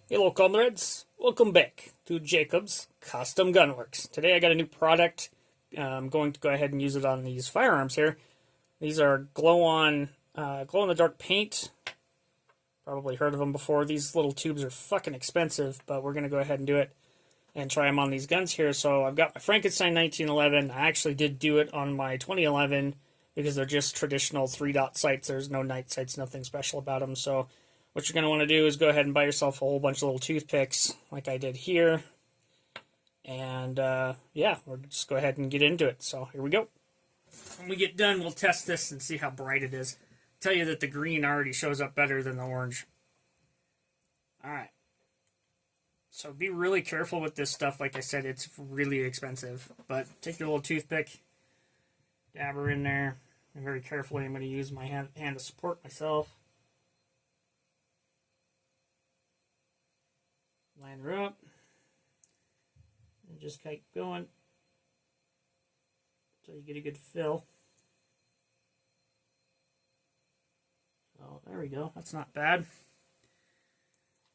Hello comrades, welcome back to Jacob's Custom Gunworks. Today I got a new product. I'm going to go ahead and use it on these firearms here. These are glow-in-the-dark paint. Probably heard of them before. These little tubes are fucking expensive, but we're going to go ahead and do it and try them on these guns here. So I've got my Frankenstein 1911. I actually did do it on my 2011 because they're just traditional 3-dot sights. There's no night sights, nothing special about them. So what you're going to want to do is go ahead and buy yourself a whole bunch of little toothpicks like I did here. And yeah, we'll just go ahead and get into it. So here we go. When we get done, we'll test this and see how bright it is. Tell you that the green already shows up better than the orange. Alright. So be really careful with this stuff. Like I said, it's really expensive. But take your little toothpick, dab her in there. And very carefully, I'm going to use my hand to support myself. Line her up. And just keep going until you get a good fill. So there we go. That's not bad.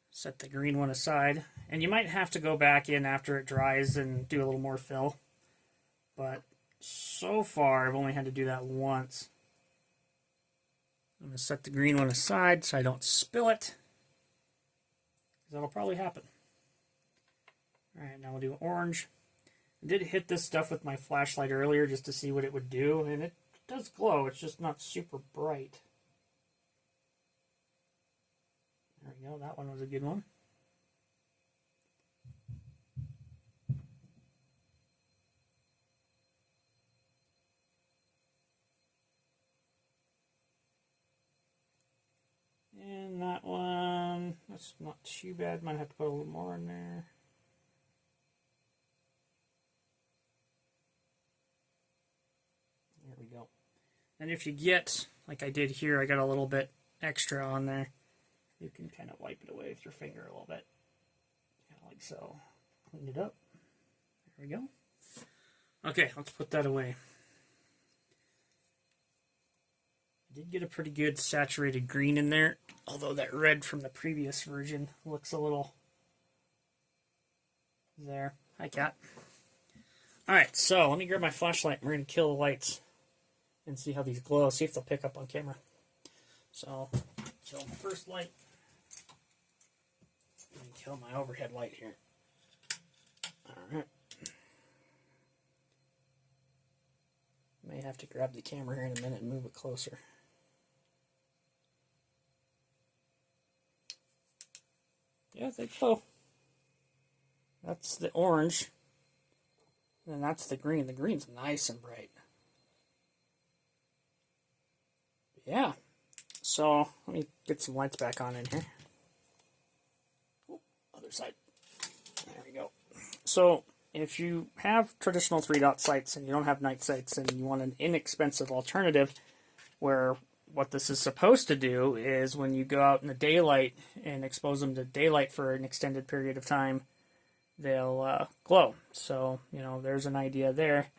Set the green one aside. And you might have to go back in after it dries and do a little more fill. But so far, I've only had to do that once. I'm going to set the green one aside so I don't spill it. Because that'll probably happen. Alright, now we'll do orange. I did hit this stuff with my flashlight earlier just to see what it would do. And it does glow. It's just not super bright. There we go. That one was a good one. And that one, that's not too bad. Might have to put a little more in there. There we go. And if you get, like I did here, I got a little bit extra on there. You can kind of wipe it away with your finger a little bit. Kind of like so. Clean it up. There we go. Okay, let's put that away. I did get a pretty good saturated green in there, although that red from the previous version looks a little there. Hi, cat. Alright, so let me grab my flashlight and we're going to kill the lights and see how these glow, see if they'll pick up on camera. So, kill my first light. And kill my overhead light here. Alright. May have to grab the camera here in a minute and move it closer. Yeah, they glow. That's the orange. And that's the green. The green's nice and bright. Yeah. So, let me get some lights back on in here. Oh, other side. There we go. So, if you have traditional 3-dot sights and you don't have night sights and you want an inexpensive alternative where what this is supposed to do is when you go out in the daylight and expose them to daylight for an extended period of time, they'll glow. So, you know, there's an idea there.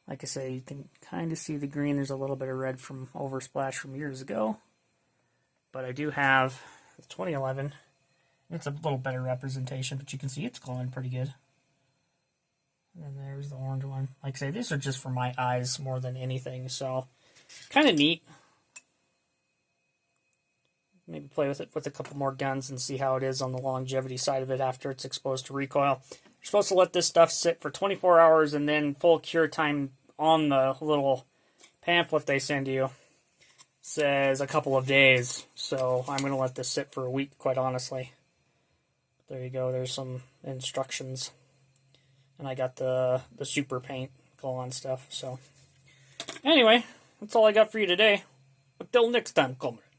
Like I say, you can kind of see the green. There's a little bit of red from oversplash from years ago. But I do have the 2011. It's a little better representation, but you can see it's glowing pretty good. And there's the orange one. Like I say, these are just for my eyes more than anything, so kind of neat. Maybe play with it with a couple more guns and see how it is on the longevity side of it after it's exposed to recoil. You're supposed to let this stuff sit for 24 hours and then full cure time on the little pamphlet they send you says a couple of days. So I'm going to let this sit for a week, quite honestly. There you go. There's some instructions. And I got the super paint glow-on stuff. So anyway, that's all I got for you today. Until next time, comrades.